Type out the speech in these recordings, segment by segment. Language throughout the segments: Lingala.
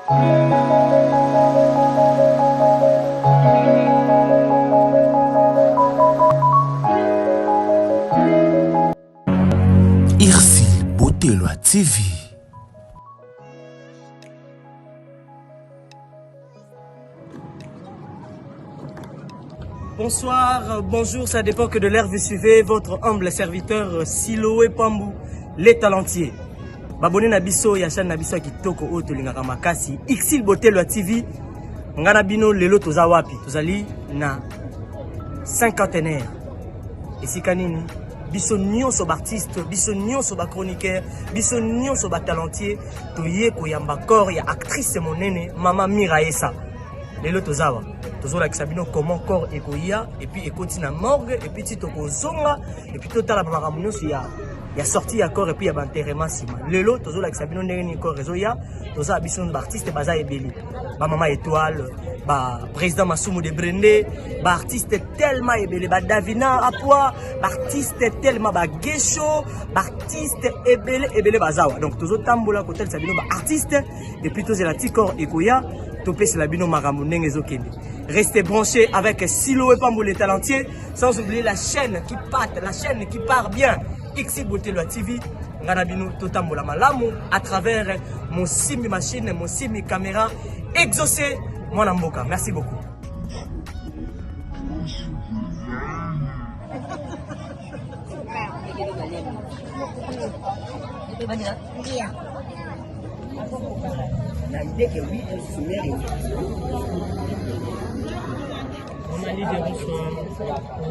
Irsil Botelwa TV. Bonsoir, bonjour, ça dépend que de l'heure vous suivez votre humble serviteur Siloé Pambou, les talentiers. Babone Nabiso, Yachan Nabiso Kitoko Oto Lingaka Makasi, Irsil Botelwa TV, Ngana Bino Lelo Tozawapi, Tozali na cinquantenaire. Et si kanini, biso nyonso artiste, biso nyonso chroniqueur, biso nyonso talentier, toye koyamba corps ya actrice monene, Mama Miraesa. Lelo Tozawa. Tozola Kisabino comment corps ekoya et puis ekoti na morgue et puis titoko zonga et puis total la maramuno ya sorti ya corps et puis ya enterrement sima. Lelo Tozola Kisabino ndeni corps ezoya, toza biso artiste baza ebeli. Ba Mama Étoile, ba président Masumu de Brende, ba artiste tellement ebeli, ba Davina Apua, ba artiste tellement ba Gesho, ba artiste ebele bazawa. Donc tozo tambola kotel Sabino ba artiste et puis tozela ti corps ekoya. Restez branchés avec Siloé Pambou les talentiers, sans oublier la chaîne qui pâte, la chaîne qui part bien, Irsil Botelwa TV, Nganabino Totambola Malamu, à travers mon simi machine, mon simi caméra, exaucé mon amboka. Merci beaucoup. L'idée que oui, elle se mérite. On a dit de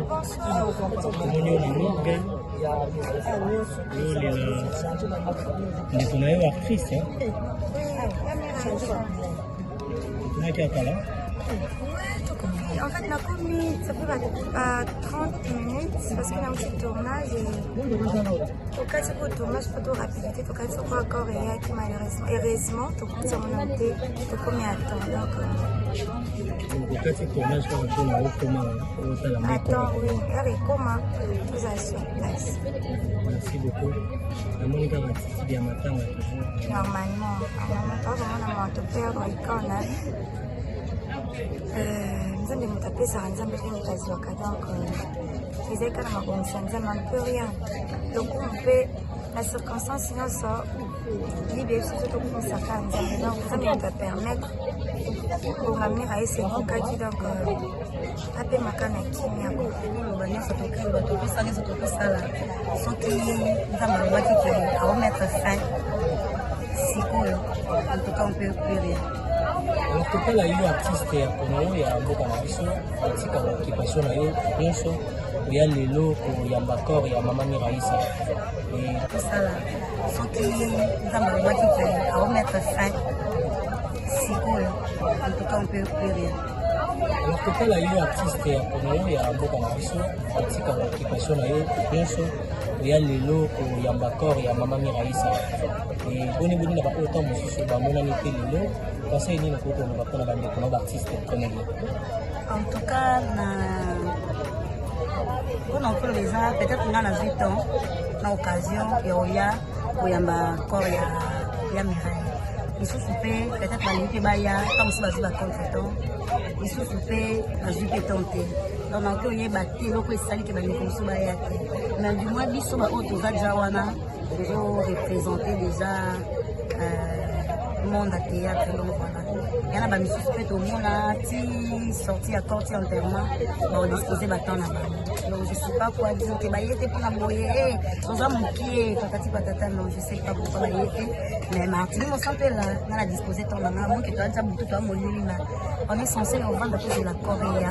bonsoir. On est actrice. En fait, la commis, ça fait 30 minutes parce qu'il y a un petit tournage. Au cas où le tournage, photo rapidité, au cas où il encore et qui malheureusement, heureusement, tout le monde a monté, tout le monde attend. Donc, au cas où le tournage, on a comment attends, oui, et comment tout ça sur place. Merci beaucoup. Monica va te dire matin. Normalement, on a monté perdre le corps. Nzambe mutapesa nzambe kwa mtaziwaka donc fizeka na mabonisa nzambe on peut rien donc on peut la circonstance sinon ça libre surtout comme ça quand nzambe donc nzambe peut permettre pour m'amener à essayer kaki donc ape makana kimia ko banya sotoki bato pesa les autres sala soki nzambe baki ki à mettre fin sikoyo en tout cas on peut plus rien. En tout cas, il y a eu artiste ya Kono ya mboka na biso, atika occupation na yo nyonso, ya lelo ko ya mbakor ya Mama Miraesa. Et ça là, soki nzambe baki ki à mettre fin sikoyo en tout cas on peut plus rien. En tout cas, il y a eu artiste ya Kono ya mboka na biso, atika occupation na yo nyonso, ya lelo ko ya mbakor ya Mama Miraesa. Et boni na ba autant mosusu ba mona ni pe lelo. Conseil ni ko ko ba kona bande ko ba artiste comme en tout cas on a fait les gens peut-être on a 8 ans na occasion ya oya koyamba corps ya Mireille ils se soupé peut-être la limite baya comme si bazi ba contretemps ils se soupé bazi pe tenter donc on peut y battre loko esali ke ba ni ko ba ya te mais du moins biso ba auto za jawana déjà représenter déjà monde à théâtre donc voilà il y en a des suspects au monde là qui sorti à corti enterrement on disposer bâton là donc je sais pas quoi dire que bah il était pour la moyer on va manquer patata non je sais pas pourquoi il était mais Martin on s'appelle là on a disposé ton là moi que tu as déjà beaucoup toi mon là on est censé vendre de la Corée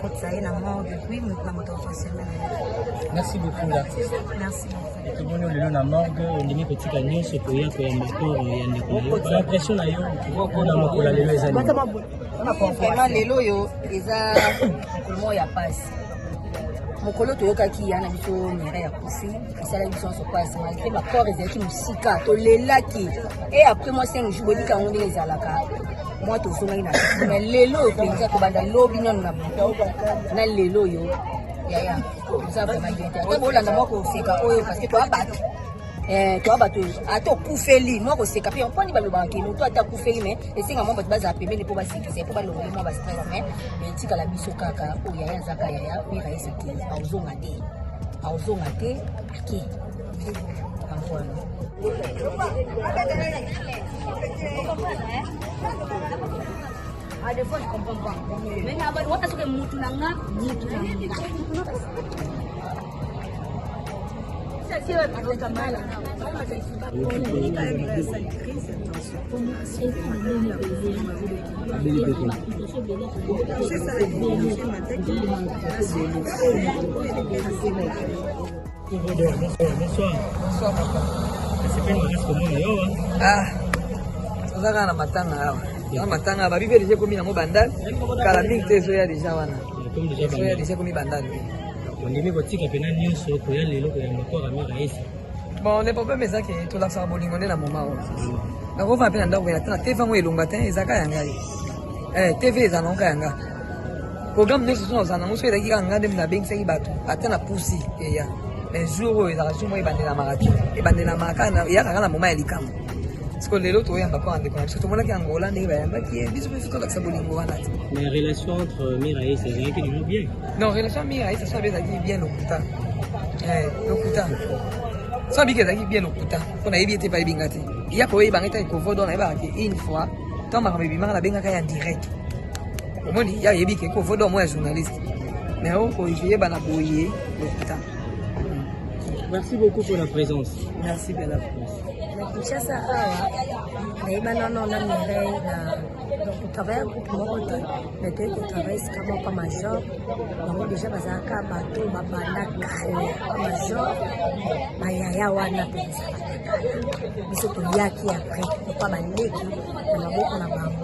pour ça et la mort depuis maintenant moto fonctionne. Merci beaucoup l'artiste. Merci. Et tout le monde le na morgue on dit petit camion ce pour y a mbakor ya ndeko. J'ai l'impression là yo on a mokola lelo ezali. Vraiment lelo yo eza mo ya passe. Mokolo toyokaki yana biso Mireille ya kufi esala biso so passe malgré ma corps ezaki musika to lelaki et après moi 5 jours bodi ka ngoni ezalaka moi to songa ina mais lelo penza ko banda lobi non na lelo yo ya ça vraiment bien ta ko bolanda moko fika oyo parce que to abata toi bato atokufeli moko seka pe mponi balobaka kino to atakufeli mais esenga mwa bato bazala pembeni mpo basekisa mpo balongoli mwa bastress mais etikala biso kaka oyo yaya azaka yaya miraisa te aozonga te ake ampoana des fois je comprends pas mais on a ce que mutu nanga ça c'est pas mal Ozaka na matanga awa. Na matanga ba bibe déjà komi na mo bandal. Kala mingi te soya déjà wana. Soya déjà komi bandal. On est ko tika pena nyonso ko ya lelo ko ya makora Miraisa. Bon, le problème est que tout la faire bolingo na moment. Na ko fa pena ndako ya tana TV ngo elonga te ezaka yanga. TV ezanonga yanga. Programme nyonso so zana mo so elaki kanga dem na bengisa bato. Atana pusi ya. Un jour ezaka jour mo ebandela maraki. Ebandela makana ya kanga na moment ya likamo. Parce que les autres, on va pas en déconner. Parce que tout le monde qui est en Hollande, il va y avoir des choses comme ça. Mais la relation entre Miraisa, c'est vrai qu'il est bien. Non, la relation Miraisa, ça veut dire bien au Kuta. Le Kuta. Ça veut dire bien au Kuta. On a évité pas les bingati. Il y a quoi, il y a une fois, tant que je la bingaka en direct. Au moins, il y a des gens qui sont moi journaliste. Mais on peut y aller à boyer le Kuta. Merci beaucoup pour la présence. Merci de la présence. Kinshasa awa nayeba nano na Mireille na donc travaille groupe moko te mais te travaille sika moko major bango déjà bazalaka bato babanda kala major bayaya wana mpe ezalaka kala biso toyaki après okwa baleki na maboko na bango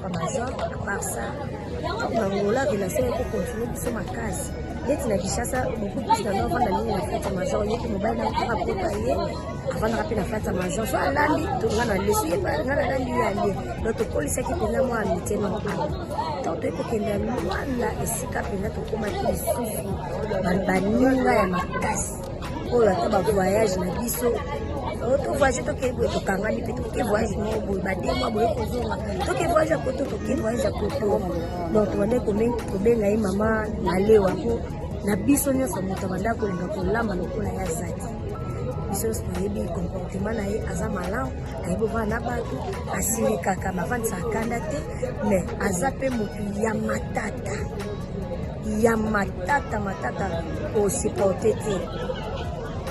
pa major apart ça na ngola relation ekokontinue biso makasi neti na Kinshasa beaucoup plus na novanda nini na fête major yoki mobali na kaka kota ye avant de la fête major so alandi to ngana lesu ye pa ngana landi yali no to police ki pena mo amite no to to ko kenda mwanda esika pena to koma ki lisusu baninga ya makasi oyo ata ba voyage na biso to voyage to ke bo to kangani pe to ke voyage no bo ba de mo bo ko zonga to ke voyage ko to ke voyage ko to donc to ne ko benga ye mama na lewa ko na biso nyonso moto banda kolinga kolamba lokola ya zati biso soyebi comportement na ye aza malamu ayebi ovanda na bato asilikaka bavandisa kanda te mais aza mpe motu ya matata osupporte te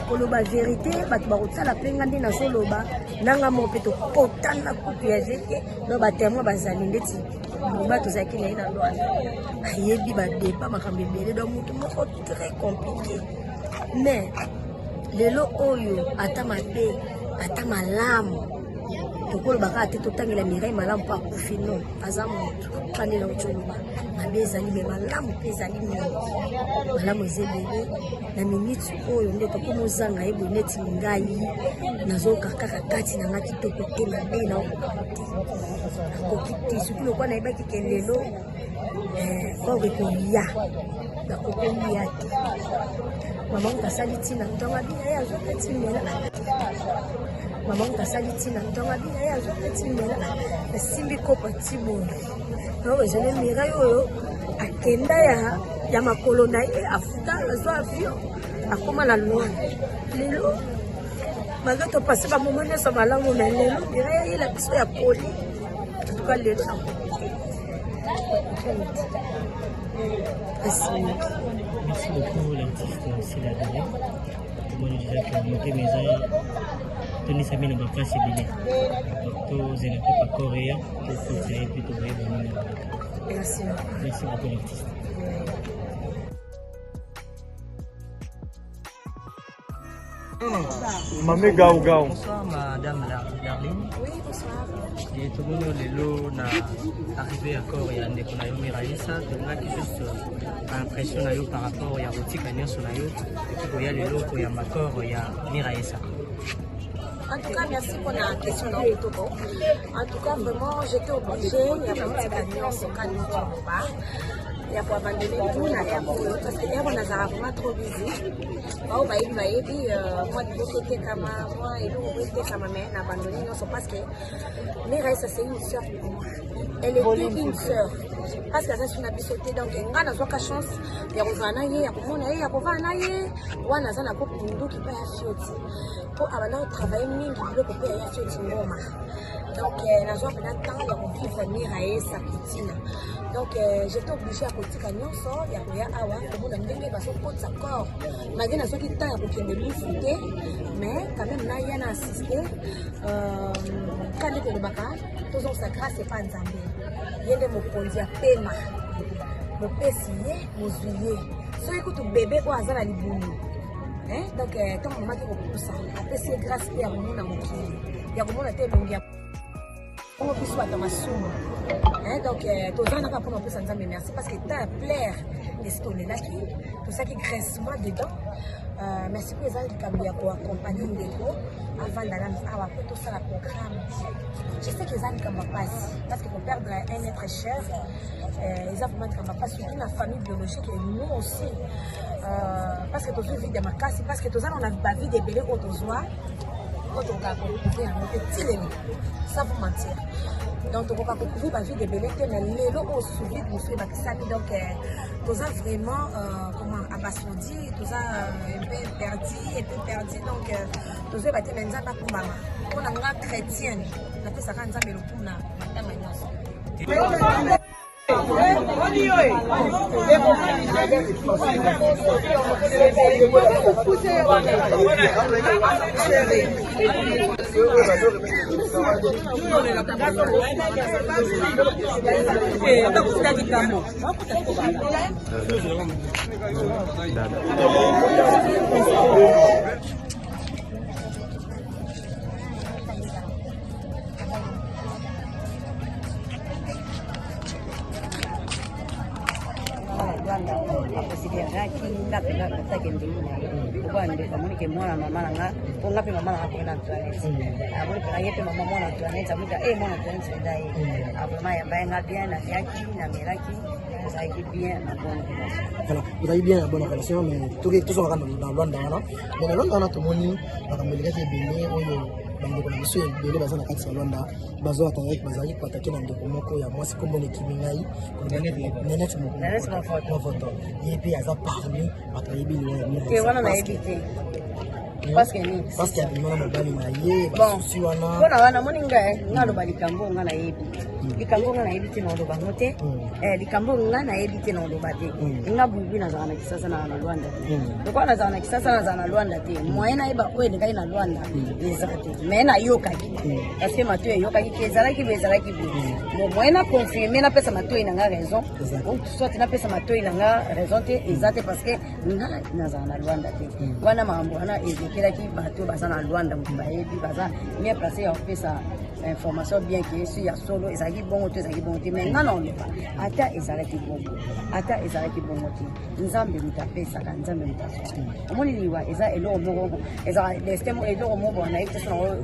koloba vérité bato bakotala mpe nga nde nazoloba nanga moko mpe tokotana kutu ya zeke no batémoin bazali ndeti moma tozalaki na ye na lwana ayebi badeba makambo ebele donc motu moko très compliqué mais lelo oyo ata mabe ata malamu tokolobaka te totangela Mireille malamu mpo akufi no aza motu kandela otoloba mabe ezali me malamu mpe ezali mingi malamu eza ebele na miniti oyo nde tokomozanga ye boye neti ngai nazoyoka kaka kati na nga kitoko te mabe nakoki te soki lokwa nayebaki ke lelo oke koya nakokolia te mama ngasali ntina ntongo abina ye azopetimela mama ngasali ntina ntongo abina ye azopetimela asimbi kopo tiboye noko ezali Mireille oyo akenda ya makolo na ye afuta azwa avion akoma na lwana lelo malgré topase bamoma nyonso malamu na lelo Mireille ayela biso ya poli atuka lelo na Merci beaucoup l'artiste Sila Dele. Moi je disais que mon maison Tony Sabine n'a pas si bien. Donc je n'ai pas coréen, que c'est plutôt bien. Merci. Merci beaucoup l'artiste. Mamé Gao Gao. Bonsoir madame Darlene. Oui, bonsoir. Et tout le monde lelo na arrivé à corps et ande ko na yo Miraisa to ngaki juste impression na yo par rapport ya rotika nyonso na yo ko ya lelo ko ya makor ya Miraisa. En tout cas, merci pour la question. En tout cas, vraiment, j'étais obligée. Il y a un petit camion, c'est quand même pas. ya koabandone tuna ya kolo parce que yako nazala vraiment trop busy bao bayebi moi liboso etekama moi eloko etekama mais na abandone nyonso parce que mère Aïssa c'est une sœur pour moi elle était une sœur parce que aza suna biso te donc nga nazwaka chance ya kozala na ye ya komona ye ya kovaa na ye wana aza na kopunduki mpe ya fioti mpo abanda kotravaille mingi biloko mpe ya fioti ngoma donc nazwa mpena temps ya kovivre mire Aïssa Kitina donc j'étais obligée ya kotika nyonso ya koya awa komona ndenge bazokotisa corps malgré nazwaki temps ya kokende lufu te mais quand même na ye na assiste ka ndenge elobaka tozongisa grâce epa nzambe ye nde mokonzi ya pema mopesi ye mozwi ye soki kutu bebe oyo aza na libulu donc ntango momaki kopusa apesi ye grâce te ya komona mokili ya komona te elongi oyo biso bato masumu donc tozanaka mpona kopesa nzambe merci parce que ta plaire esi tolelaki tosalaki graissement dedans merci mpo eza likambo ya koaccompagne ndeko avandala awa mpo tosala programme je sais que eza likambo ya pasi parce que koperdre un être cher eza vraiment likambo ya pasi surtout na famille biologique et nous aussi parce que tozwi vide ya makasi parce que toza na bavide ebele oyo tozwa oyo tokaka kocouvrir yango te tileli ça vous mentir donc tokoka kocouvrir bavide ebele te mais lelo oyo souvide mosusu ebakisami donc toza vraiment comment abasourdi toza un peu perdu donc tozoyeba te me nzambe akumbama mpona nga chrétienne napesaka nzambe lokumu na matanga nyonso akonsideraki nga mpenza kotaki ndenge na ye okondeka amonike mwana mama na nga mpo nga mpe mama na nga mpenga na Antoinette amonipena ye mpe mama mwana Antoinette amonika mwana Antoinette eza ye vraiment yabaye nga bien naliaki namelaki ezalaki bien na bonne voilà ezalaki bien na bonne relation mais tozongaka na Lwanda wana mais na Lwanda wana tomoni makambo elekaki ebele oyo bandeko na biso ebele baza na kati ya Lwanda bazalaki koatake na ndeko moko ya mwasi kombona ekimi ngai Nenette Mofoto ye mpe aza parmi bato ayebi liwa wana nayebi te parce que abimana mobali na ye basusi wana mpona wana moni nga aloba likambo nga nayebi likambo nga nayebi te na oloba ngo te likambo nga nayebi te na oloba te nga bubi nazala na kisasa na Lwanda te lokola nazala na kisasa nazala na Lwanda te moyen nayeba oyo elekaki na Lwanda eza te mais nayokaki parce que matoi eyokaki te ezalaki be moyen na confirme napesa matoi na nga raison soit napesa matoi na nga raison te eza te parce que nga nazala na Lwanda te wana makambo wana ezekelaki bato baza na Lwanda moto bayebi baza bien placé ya kopesa information bien que sur ya solo ezalaki bongo te ezalaki bongo te mais nga na oloba ata ezalaki bongo te nzambe mutapesaka nzambe mutaswa omoni liwa eza eloko moko eza destemo eloko moko na yebi te sona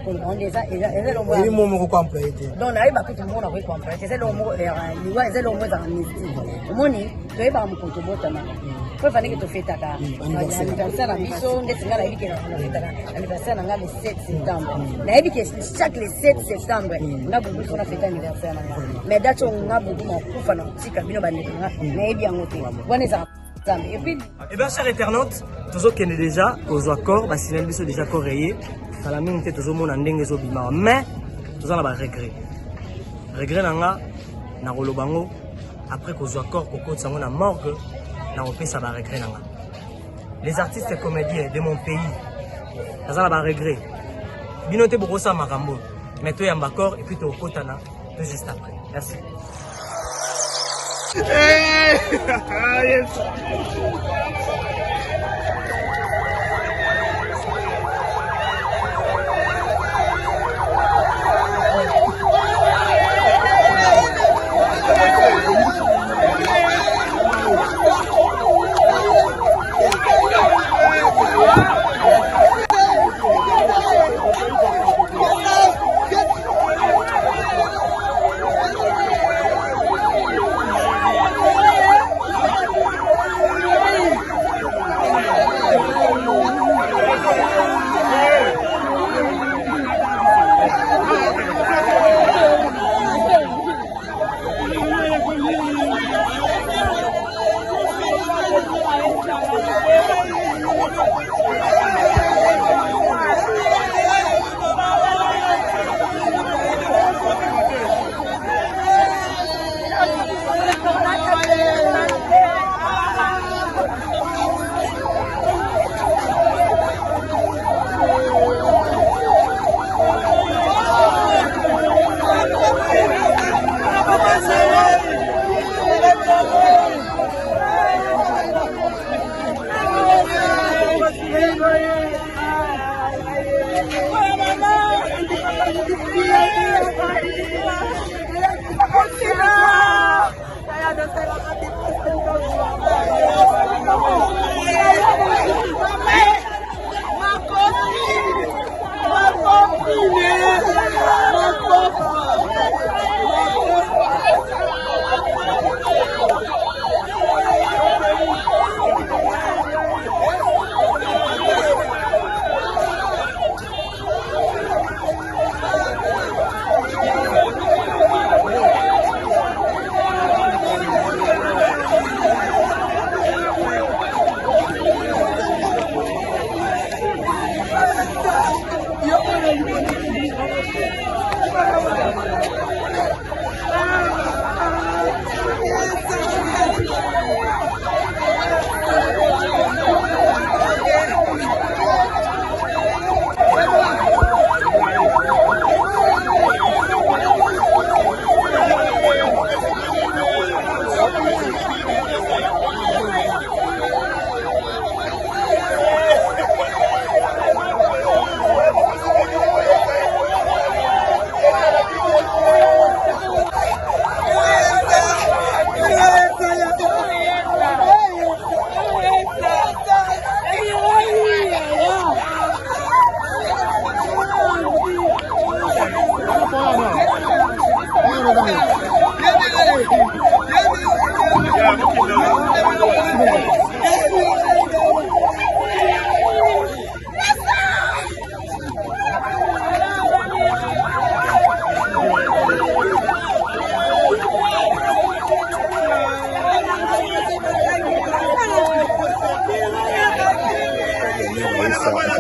kolonde eza eloko moko koemploye te donc nayeba kutu moko na koemploye te eza eloko moko liwa eza eloko moko ezaka mystique omoni toyebaka mokonto botama po efandeki tofetaka anniversaire na biso ndeti nga nayebi ke nafetaka anniversaire na nga le 7 septembre nayebi ke chaque le 7 septembre nga bubu so nafeta anniversaire na nga mais date oyo nga bubu makufa na kotika bino bandeko na nga nayebi yango te wana ezaka nzambe epuis bien chers internautes tozokende déjà kozwa corps basineli biso déjà corps eye kala mingi te tozomona ndenge ezobimaka mais toza na baregret na nga na koloba ngo après kozwa corps kokotisa ngo na morgue na kopesa baregret na nga les artistes et comédiens de mon pays naza na baregret bino te bokosala makambo mais toyamba corps et puis tokotana tout juste après merci. Maïssa à Kinshasa.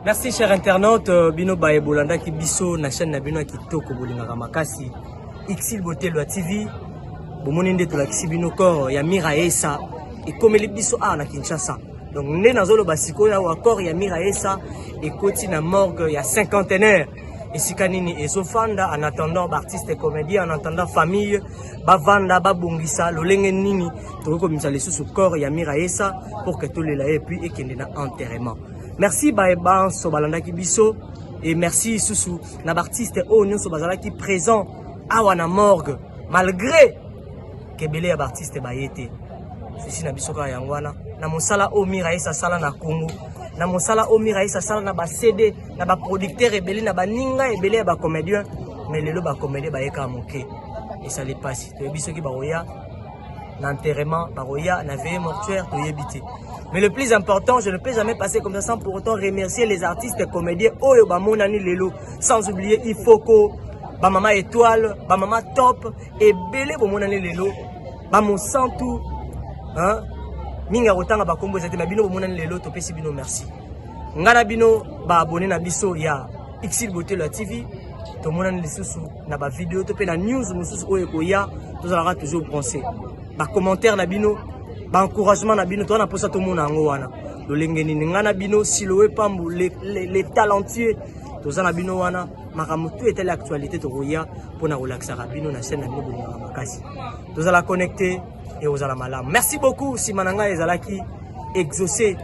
Merci chers internautes, bino bae bolanda ki biso na chaîne na bino kitoko bolinga makasi Ixil Botelwa TV bomoni nde to la kisibino corps ya Mira Essa et comme les biso na Kinshasa. Donc né nazolo basiko ya corps ya Mira Essa et koti na morgue ya cinquantenaire et sikanini ezofanda en attendant artiste et comédien en attendant famille bavanda babungisa lolenge nini to ko misala sous corps ya Mira Essa pour que tout les la et puis et kende na enterrement. Merci Baeban Sobalanda Kibiso et merci Soussou na artiste Onyo Sobazala qui présent à wana morgue malgré que belé ya artiste bayete. Ceci na bisoka yangwana na mosala o Mira Essa sala na Congo na mosala o Mira Essa sala na ba CD na ba producteur ebele na ba ninga ebele ba comédien mais lelo ba comédien bayeka moke et ça les passe to biso ki ba oya l'enterrement, baroya, na veillée mortuaire, toyebité. Mais le plus important, je ne peux jamais passer comme ça sans pour autant remercier les artistes et comédiens Oyo Bamonani Lelo, sans oublier Ifoko, Bamama Étoile, Bamama Top, et Belé Bamonani Lelo, Bamonsantou, hein, Minga Rotanga Bakombo, c'était ma bino Bamonani Lelo, Topesi Bino, merci. Ngana Bino, ba abonné na biso, ya XL Beauté la TV, to monani lisusu na ba vidéo, to pe na news mususu Oyo Koya, to zalaka toujours penser. Ba commentaire na bino, ba encouragement na bino, to na posa to mona ngo wana. Lolengeni ngana bino Siloé Pambou, les talentueux, to zana bino wana, makamu tout était l'actualité to Koya pour na relaxer bino na chaîne na bino na makasi. To zala connecter et aux ala malam. Merci beaucoup Simananga ezalaki exaucé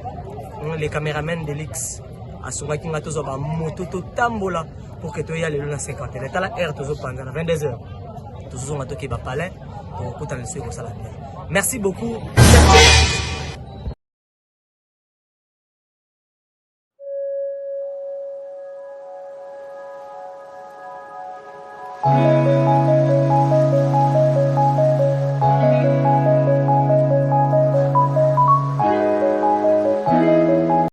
les caméramans de l'X. Asungaki nga tozo ba moto to tambola pour que to ya lelo na 50. La tala air tozo panga na 22h. Tozo nga to ke ba palais pour kutana le seko sala. Merci beaucoup.